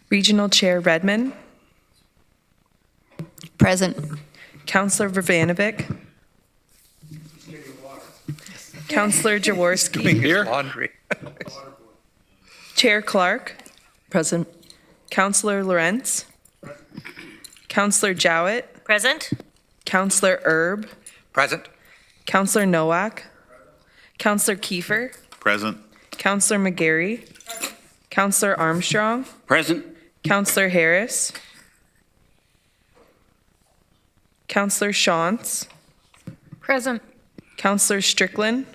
Regional Chair Redmond. Present. Councillor Vrbanovic. Councillor Jaworski. Here. Laundry. Chair Clark. Present. Councillor Lawrence. Councillor Jowett. Present. Councillor Erb. Present. Councillor Nowak. Councillor Kiefer. Present. Councillor McGarry. Councillor Armstrong. Present. Councillor Harris. Councillor Shantz. Present. Councillor Strickland.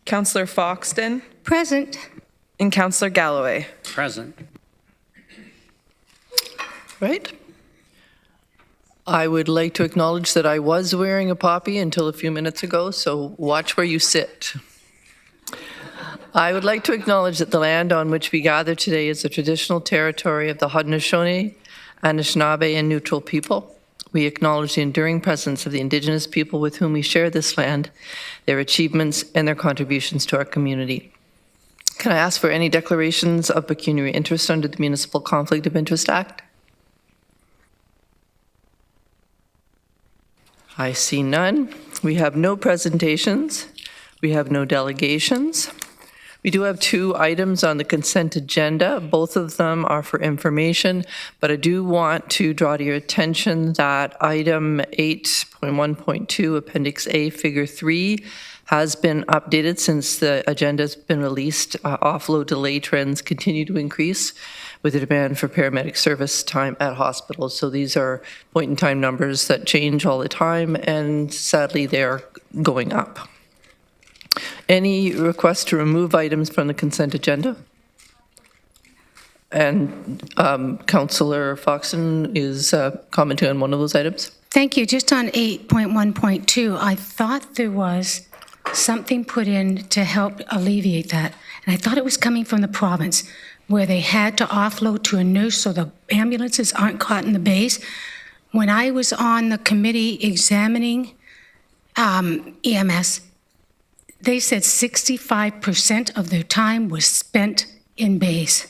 Councillor Foxton. Present. And Councillor Galloway. Present. Right. I would like to acknowledge that I was wearing a poppy until a few minutes ago, so watch where you sit. I would like to acknowledge that the land on which we gather today is the traditional territory of the Haudenosaunee, Anishinaabe, and Neutral people. We acknowledge the enduring presence of the Indigenous people with whom we share this land, their achievements, and their contributions to our community. Can I ask for any declarations of pecuniary interest under the Municipal Conflict of Interest Act? I see none. We have no presentations. We have no delegations. We do have 2 items on the consent agenda. Both of them are for information, but I do want to draw to your attention that item 8.1.2, Appendix A, Figure 3, has been updated since the agenda has been released. Offload delay trends continue to increase with the demand for paramedic service time at hospitals. So these are point-in-time numbers that change all the time, and sadly they're going up. Any requests to remove items from the consent agenda? And Councillor Foxton is commenting on one of those items. Thank you. Just on 8.1.2, I thought there was something put in to help alleviate that. And I thought it was coming from the province, where they had to offload to a nurse so the ambulances aren't caught in the bays. When I was on the committee examining EMS, they said 65% of their time was spent in bays.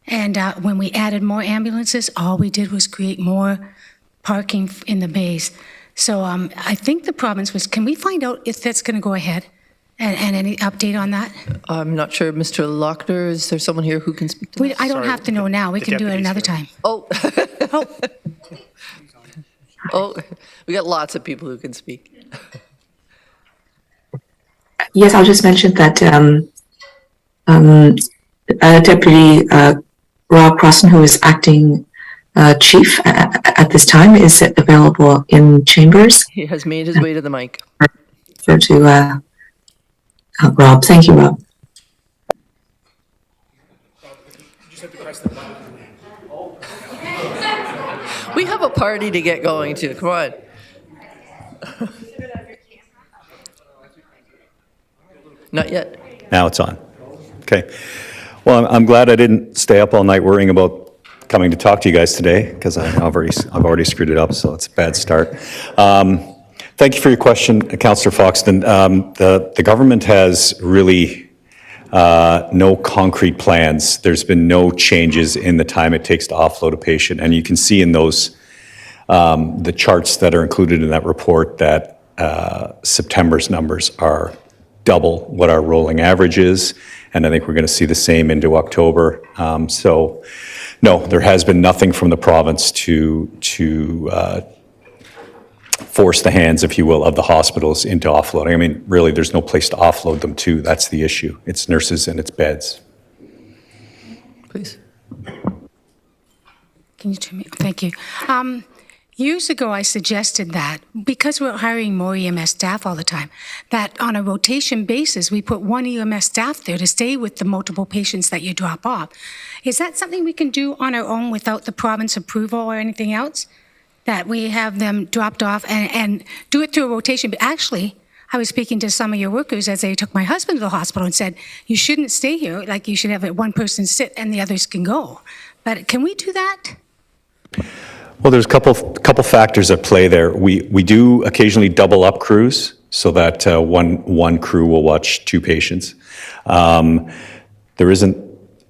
And when we added more ambulances, all we did was create more parking in the bays. So I think the province was, can we find out if that's going to go ahead? And any update on that? I'm not sure. Mr. Lochner, is there someone here who can speak to that? I don't have to know now. We can do it another time. Oh. Oh. Oh, we got lots of people who can speak. Yes, I'll just mention that Deputy Rob Crossan, who is acting chief at this time, is available in chambers. He has made his way to the mic. So to Rob. Thank you, Rob. We have a party to get going to. Come on. Not yet. Now it's on. Okay. Well, I'm glad I didn't stay up all night worrying about coming to talk to you guys today, because I've already screwed it up, so it's a bad start. Thank you for your question, Councillor Foxton. The government has really no concrete plans. There's been no changes in the time it takes to offload a patient, and you can see in those the charts that are included in that report that September's numbers are double what our rolling average is, and I think we're going to see the same into October. So, no, there has been nothing from the province to force the hands, if you will, of the hospitals into offloading. I mean, really, there's no place to offload them to. That's the issue. It's nurses and it's beds. Please. Can you turn me? Thank you. Years ago, I suggested that because we're hiring more EMS staff all the time, that on a rotation basis, we put one EMS staff there to stay with the multiple patients that you drop off. Is that something we can do on our own without the province approval or anything else? That we have them dropped off and do it through a rotation? But actually, I was speaking to some of your workers as they took my husband to the hospital and said, you shouldn't stay here, like you should have one person sit and the others can go. But can we do that? Well, there's a couple factors at play there. We do occasionally double up crews so that one crew will watch two patients. There isn't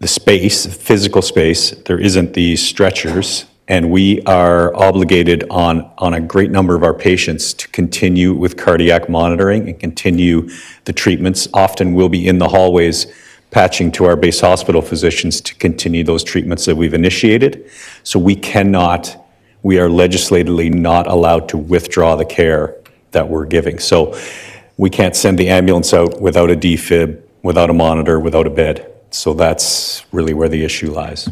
the space, physical space. There isn't the stretchers, and we are obligated on a great number of our patients to continue with cardiac monitoring and continue the treatments. Often we'll be in the hallways patching to our base hospital physicians to continue those treatments that we've initiated. So we are legislatively not allowed to withdraw the care that we're giving. So we can't send the ambulance out without a defib, without a monitor, without a bed. So that's really where the issue lies.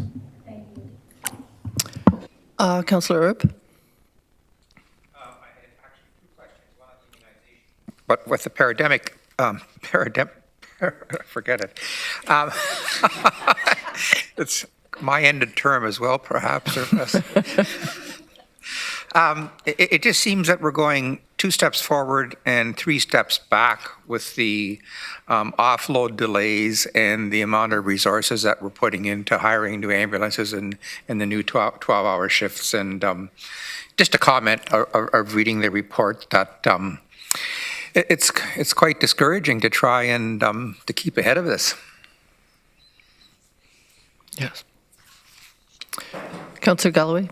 Councillor Earp? But with the forget it. It's my ended term as well, perhaps. It just seems that we're going 2 steps forward and 3 steps back with the offload delays and the amount of resources that we're putting into hiring new ambulances and the new 12-hour shifts. And just a comment of reading the report that it's quite discouraging to try and to keep ahead of this. Yes. Councillor Galloway?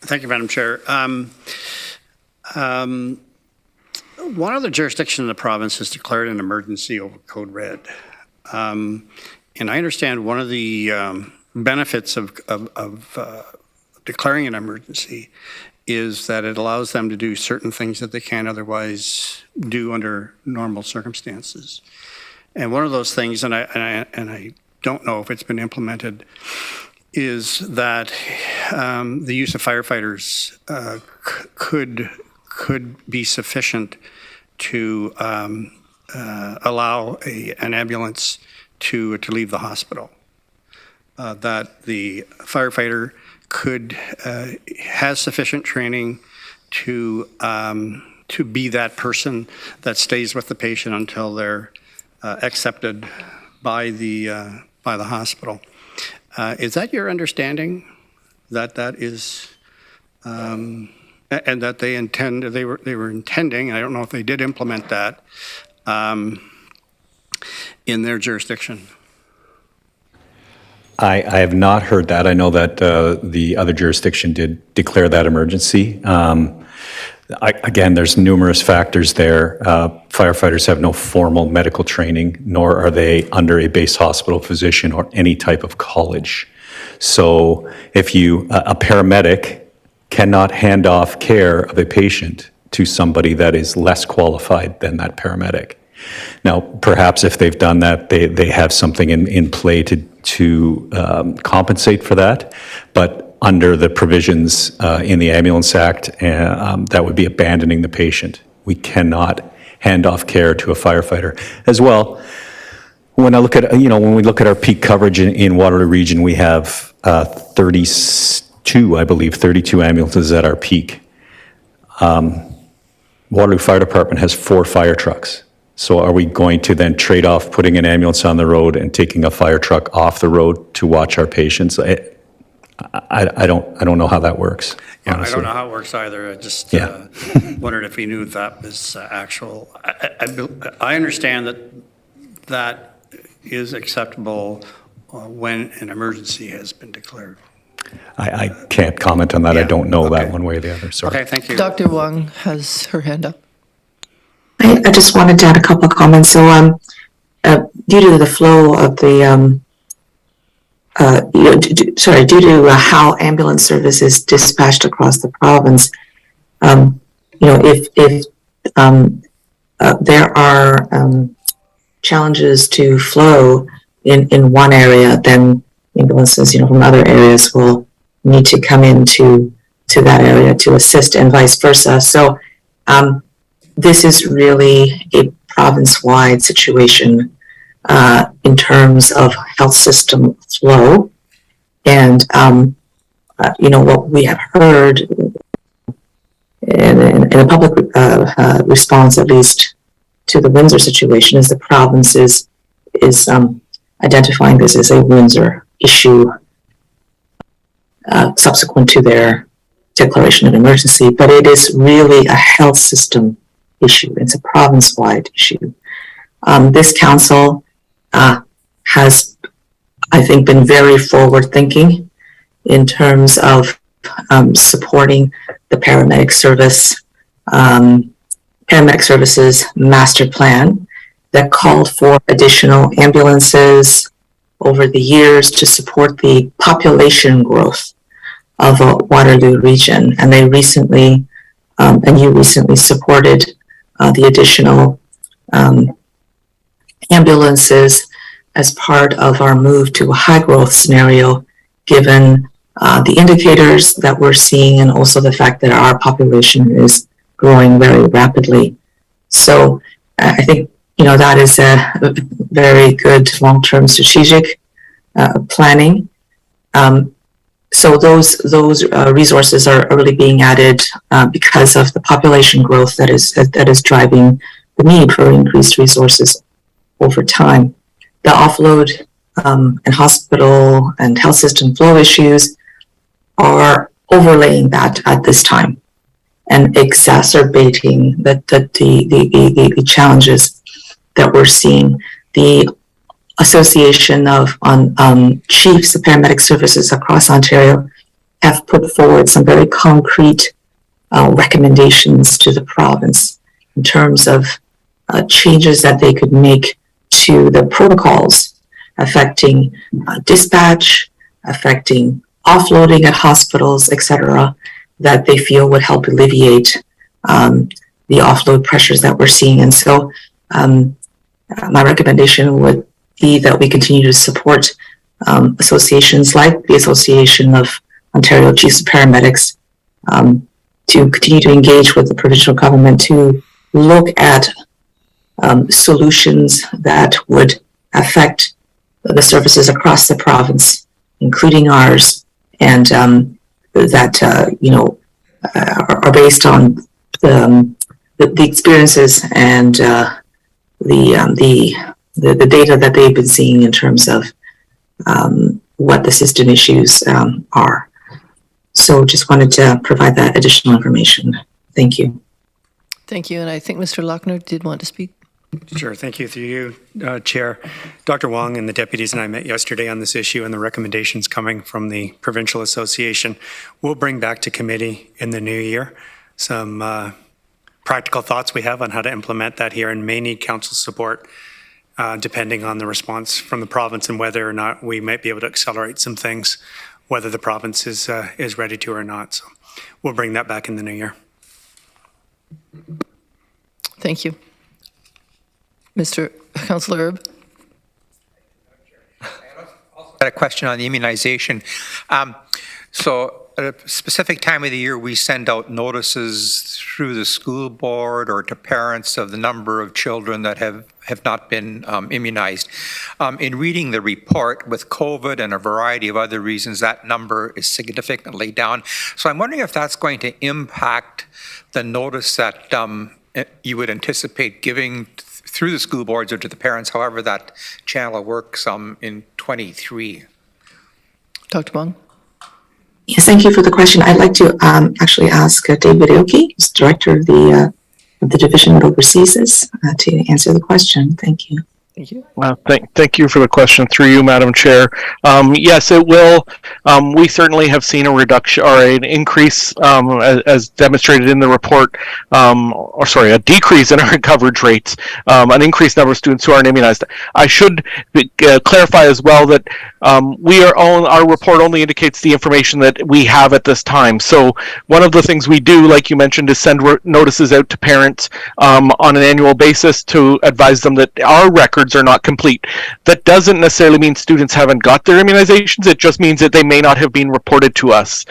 Thank you, Madam Chair. One other jurisdiction in the province has declared an emergency over Code Red. And I understand one of the benefits of declaring an emergency is that it allows them to do certain things that they can't otherwise do under normal circumstances. And one of those things, and I don't know if it's been implemented, is that the use of firefighters could be sufficient to allow an ambulance to leave the hospital. That the firefighter has sufficient training to be that person that stays with the patient until they're accepted by the hospital. Is that your understanding? That is, and that they were intending, and I don't know if they did implement that in their jurisdiction? I have not heard that. I know that the other jurisdiction did declare that emergency. Again, there's numerous factors there. Firefighters have no formal medical training, nor are they under a base hospital physician or any type of college. So if a paramedic cannot hand off care of a patient to somebody that is less qualified than that paramedic. Now, perhaps if they've done that, they have something in play to compensate for that, but under the provisions in the Ambulance Act, that would be abandoning the patient. We cannot hand off care to a firefighter. As well, when we look at our peak coverage in Waterloo Region, we have 32 ambulances at our peak. Waterloo Fire Department has 4 fire trucks. So are we going to then trade off putting an ambulance on the road and taking a fire truck off the road to watch our patients? I don't know how that works. Yeah, honestly. I don't know how it works either. I just wondered if he knew if that was actual. I understand that is acceptable when an emergency has been declared. I can't comment on that. Yeah, I don't know okay. that one way or the other. Sorry. Okay, thank you. Dr. Wong has her hand up. I just wanted to add a couple of comments. So, due to the flow of the, due to how ambulance service is dispatched across the province, if there are challenges to flow in one area, then ambulances, from other areas will need to come into that area to assist, and vice versa. So, this is really a province-wide situation in terms of health system flow. And, what we have heard in a public response, at least to the Windsor situation, is the province is identifying this as a Windsor issue subsequent to their declaration of emergency. But it is really a health system issue. It's a province-wide issue. This council has, I think, been very forward-thinking in terms of supporting the paramedic services master plan that called for additional ambulances over the years to support the population growth of a Waterloo region. And they recently, and you recently supported the additional ambulances as part of our move to a high growth scenario, given the indicators that we're seeing and also the fact that our population is growing very rapidly. So I think, that is a very good long-term strategic planning. So those resources are really being added because of the population growth that is driving the need for increased resources over time. The offload and hospital and health system flow issues are overlaying that at this time and exacerbating the challenges that we're seeing. The Association of Chiefs of Paramedic Services across Ontario have put forward some very concrete recommendations to the province in terms of changes that they could make to the protocols affecting dispatch, affecting offloading at hospitals, etc., that they feel would help alleviate the offload pressures that we're seeing. And so my recommendation would be that we continue to support associations like the Association of Ontario Chiefs of Paramedics to continue to engage with the provincial government to look at solutions that would affect the services across the province, including ours, and that are based on the experiences and the data that they've been seeing in terms of what the system issues are. So just wanted to provide that additional information. Thank you. Thank you. And I think Mr. Lochner did want to speak. Sure, thank you through you, Chair. Dr. Wong and the deputies and I met yesterday on this issue and the recommendations coming from the Provincial Association. We'll bring back to committee in the new year some practical thoughts we have on how to implement that here and may need council support depending on the response from the province and whether or not we might be able to accelerate some things, whether the province is ready to or not. So we'll bring that back in the new year. Thank you. Councillor Erb. I also had a question on the immunization. So at a specific time of the year, we send out notices through the school board or to parents of the number of children that have not been immunized. In reading the report with COVID and a variety of other reasons, that number is significantly down. So I'm wondering if that's going to impact the notice that you would anticipate giving through the school boards or to the parents, however that channel works in 23. Dr. Wong. Yes, thank you for the question. I'd like to actually ask David Ilke, who's director of the division that oversees this, to answer the question. Thank you. Thank you. Thank you for the question through you, Madam Chair. Yes, it will. We certainly have seen a reduction or an increase, as demonstrated in the report, a decrease in our coverage rates, an increased number of students who aren't immunized. I should clarify as well that our report only indicates the information that we have at this time. So one of the things we do, like you mentioned, is send notices out to parents on an annual basis to advise them that our records are not complete. That doesn't necessarily mean students haven't got their immunizations. It just means that they may not have been reported to us.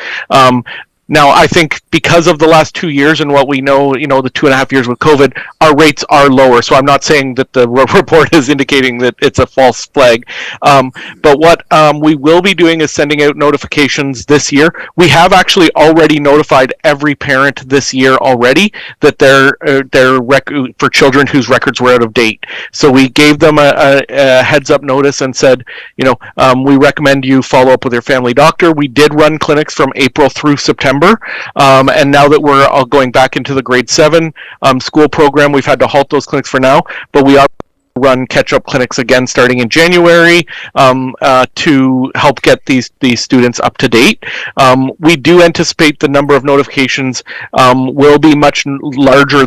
Now, I think because of the last 2 years and what we know, the 2.5 years with COVID, our rates are lower. So I'm not saying that the report is indicating that it's a false flag. But what we will be doing is sending out notifications this year. We have actually already notified every parent this year already that their record for children whose records were out of date. So we gave them a heads up notice and said, we recommend you follow up with your family doctor. We did run clinics from April through September December. And now that we're all going back into the grade 7 school program, we've had to halt those clinics for now, but we are run catch-up clinics again starting in January to help get these students up to date. We do anticipate the number of notifications will be much larger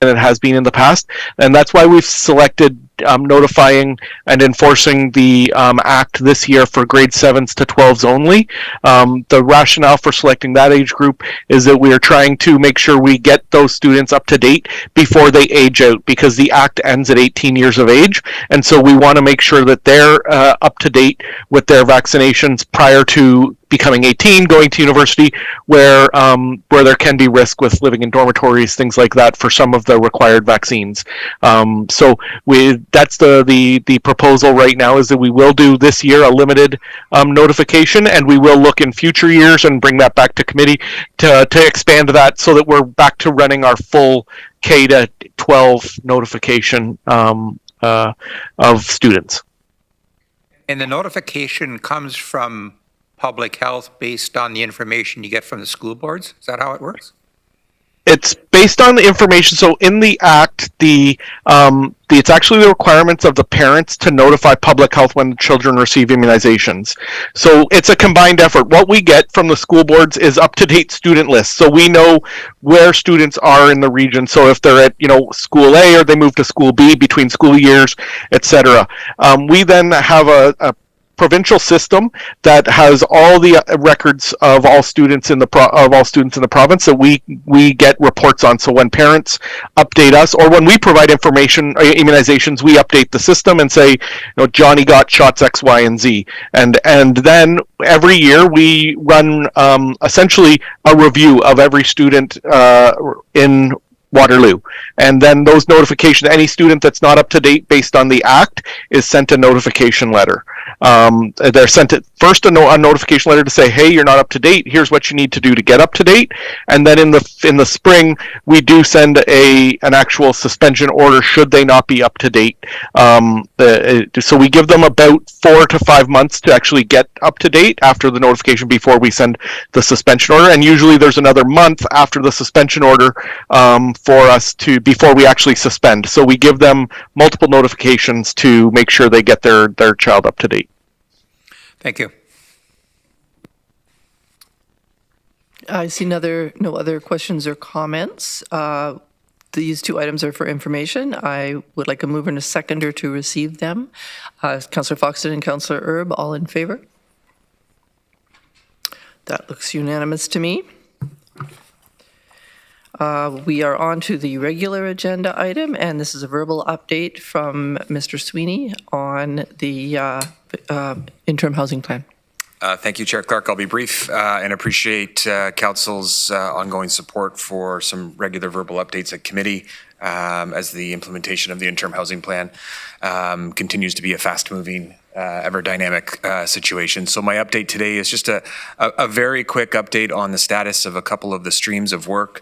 than it has been in the past, and that's why we've selected notifying and enforcing the act this year for grade 7s to 12s only. The rationale for selecting that age group is that we are trying to make sure we get those students up to date before they age out, because the act ends at 18 years of age, and so we want to make sure that they're up to date with their vaccinations prior to becoming 18, going to university, where there can be risk with living in dormitories, things like that, for some of the required vaccines. So that's the proposal right now, is that we will do this year a limited notification, and we will look in future years and bring that back to committee to expand that so that we're back to running our full K to 12 notification of students. And the notification comes from public health based on the information you get from the school boards? Is that how it works? It's based on the information. So in the act, it's actually the requirements of the parents to notify public health when children receive immunizations. So it's a combined effort. What we get from the school boards is up-to-date student lists. So we know where students are in the region. So if they're at, school A or they move to school B between school years, etc. We then have a provincial system that has all the records of all students in the province that we get reports on. So when parents update us, or when we provide information, immunizations, we update the system and say, Johnny got shots X, Y, and Z, and then every year we run essentially a review of every student in Waterloo. And then those notifications, any student that's not up to date based on the act is sent a notification letter. They're sent at first a notification letter to say, hey, you're not up to date. Here's what you need to do to get up to date. And then in the spring, we do send an actual suspension order should they not be up to date. So we give them about 4 to 5 months to actually get up to date after the notification before we send the suspension order. And usually there's another month after the suspension order for us before we actually suspend. So we give them multiple notifications to make sure they get their child up to date. Thank you. I see no other questions or comments. These two items are for information. I would like a mover and a seconder to receive them. Councillor Foxton and Councillor Erb, all in favor? That looks unanimous to me. We are on to the regular agenda item, and this is a verbal update from Mr. Sweeney on the interim housing plan. Thank you, Chair Clark. I'll be brief and appreciate Council's ongoing support for some regular verbal updates at committee as the implementation of the interim housing plan continues to be a fast-moving, ever-dynamic situation. So my update today is just a very quick update on the status of a couple of the streams of work.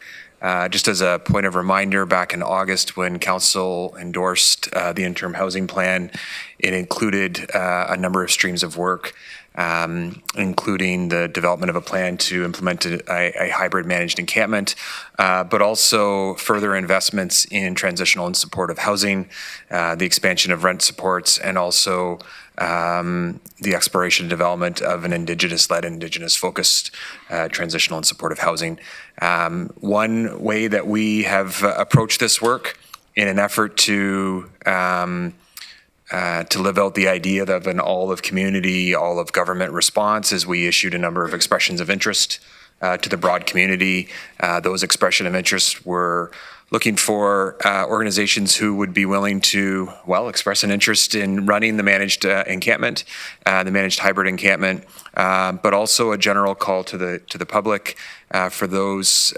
Just as a point of reminder, back in August when Council endorsed the interim housing plan, it included a number of streams of work, including the development of a plan to implement a hybrid managed encampment, but also further investments in transitional and supportive housing, the expansion of rent supports, and also the exploration and development of an Indigenous-led, Indigenous-focused transitional and supportive housing. One way that we have approached this work in an effort to live out the idea of an all-of-community, all-of-government response is we issued a number of expressions of interest to the broad community. Those expression of interest were looking for organizations who would be willing to, express an interest in running the managed encampment, the managed hybrid encampment, but also a general call to the public for those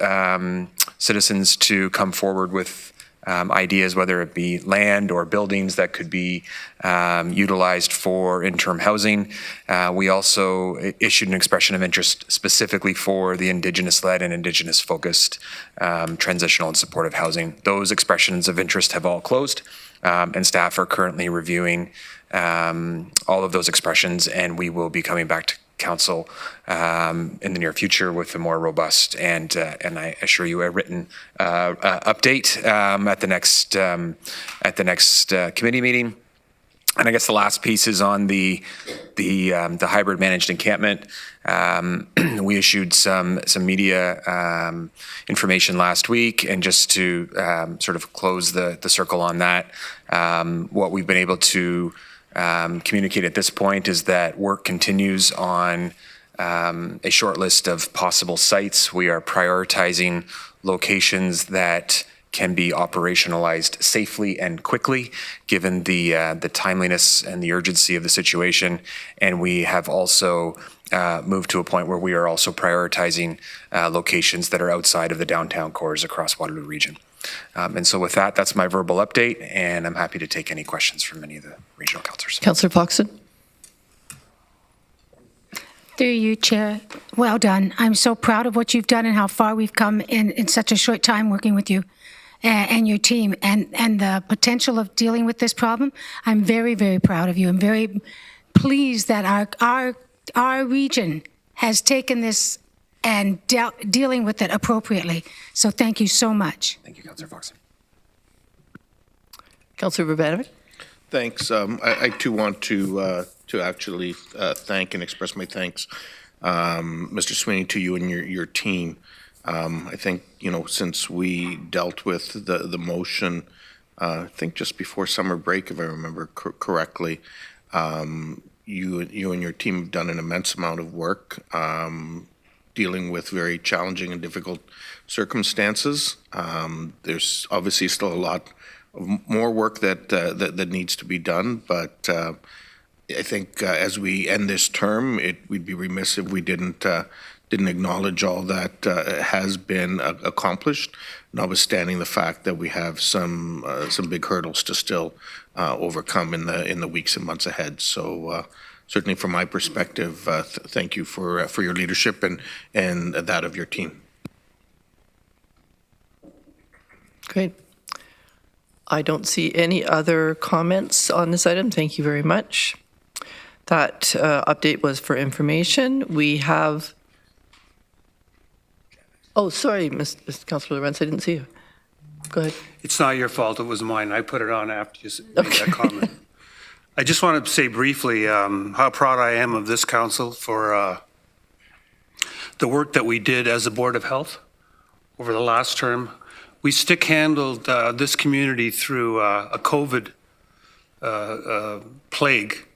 citizens to come forward with ideas, whether it be land or buildings that could be utilized for interim housing. We also issued an expression of interest specifically for the Indigenous-led and Indigenous-focused transitional and supportive housing. Those expressions of interest have all closed, and staff are currently reviewing all of those expressions, and we will be coming back council in the near future with a more robust and I assure you a written update at the next committee meeting. And I guess the last piece is on the hybrid managed encampment. We issued some media information last week, and just to sort of close the circle on that, what we've been able to communicate at this point is that work continues on a short list of possible sites. We are prioritizing locations that can be operationalized safely and quickly, given the timeliness and the urgency of the situation. And we have also moved to a point where we are also prioritizing locations that are outside of the downtown cores across Waterloo region. And so with that, that's my verbal update, and I'm happy to take any questions from any of the regional councillors. Councillor Foxton? Through you, Chair. Well done. I'm so proud of what you've done and how far we've come in such a short time working with you and your team, and the potential of dealing with this problem. I'm very, very proud of you. I'm very pleased that our region has taken this and dealing with it appropriately. So thank you so much. Thank you, Councillor Foxton. Councillor Urbanovic? Thanks. I too want to actually thank and express my thanks, Mr. Sweeney, to you and your team. I think, since we dealt with the motion, I think just before summer break, if I remember correctly, you and your team have done an immense amount of work dealing with very challenging and difficult circumstances. There's obviously still a lot of more work that needs to be done, but I think as we end this term, we'd be remiss if we didn't acknowledge all that has been accomplished, notwithstanding the fact that we have some big hurdles to still overcome in the weeks and months ahead. So certainly from my perspective, thank you for your leadership and that of your team. Great. I don't see any other comments on this item. Thank you very much. That update was for information. We have... Oh, sorry, Councillor Lawrence, I didn't see you. Go ahead. It's not your fault, it was mine. I put it on after you made that comment. I just want to say briefly how proud I am of this council for the work that we did as a Board of Health over the last term. We stick-handled this community through a COVID plague,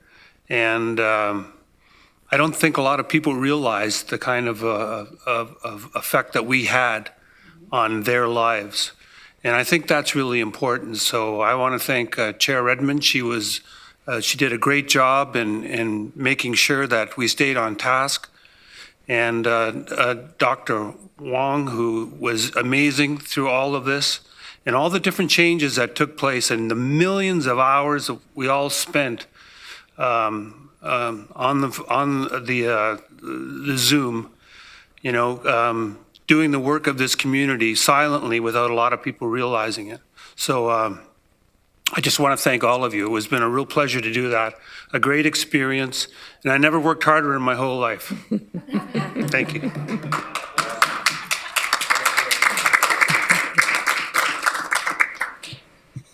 and I don't think a lot of people realize the kind of effect that we had on their lives. And I think that's really important. So I want to thank Chair Redmond. She did a great job in making sure that we stayed on task. And Dr. Wong, who was amazing through all of this, and all the different changes that took place, and the millions of hours that we all spent on the Zoom, doing the work of this community silently without a lot of people realizing it. So I just want to thank all of you. It has been a real pleasure to do that, a great experience, and I never worked harder in my whole life. Thank you.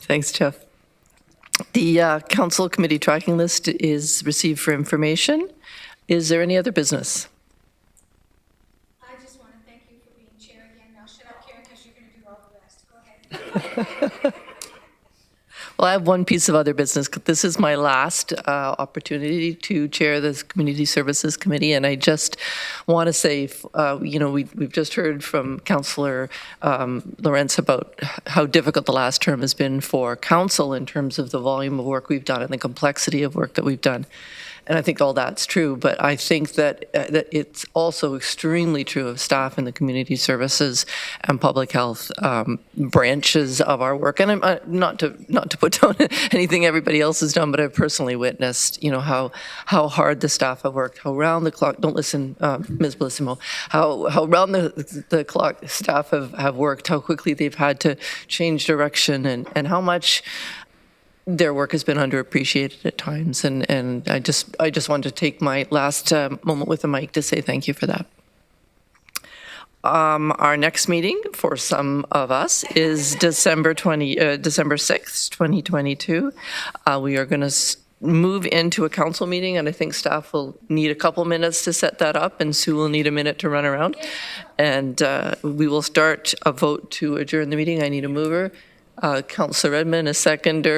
Thanks, Jeff. The council committee tracking list is received for information. Is there any other business? I just want to thank you for being chair again. Now shut up, Karen, because you're going to do all the rest. Go ahead. Well, I have one piece of other business. This is my last opportunity to chair this Community Services Committee, and I just want to say, we've just heard from Councillor Lawrence about how difficult the last term has been for council in terms of the volume of work we've done and the complexity of work that we've done. And I think all that's true, but I think that it's also extremely true of staff in the community services and public health branches of our work. And I'm not to put down anything everybody else has done, but I've personally witnessed, how hard the staff have worked, how round the clock. Don't listen, Ms. Bellissimo. How round the clock staff have worked, how quickly they've had to change direction, and how much their work has been underappreciated at times, and I just wanted to take my last moment with the mic to say thank you for that. Our next meeting for some of us is December 6th, 2022. We are going to move into a council meeting, and I think staff will need a couple minutes to set that up, and Sue will need a minute to run around. And we will start a vote to adjourn the meeting. I need a mover. Councillor Redmond, a seconder.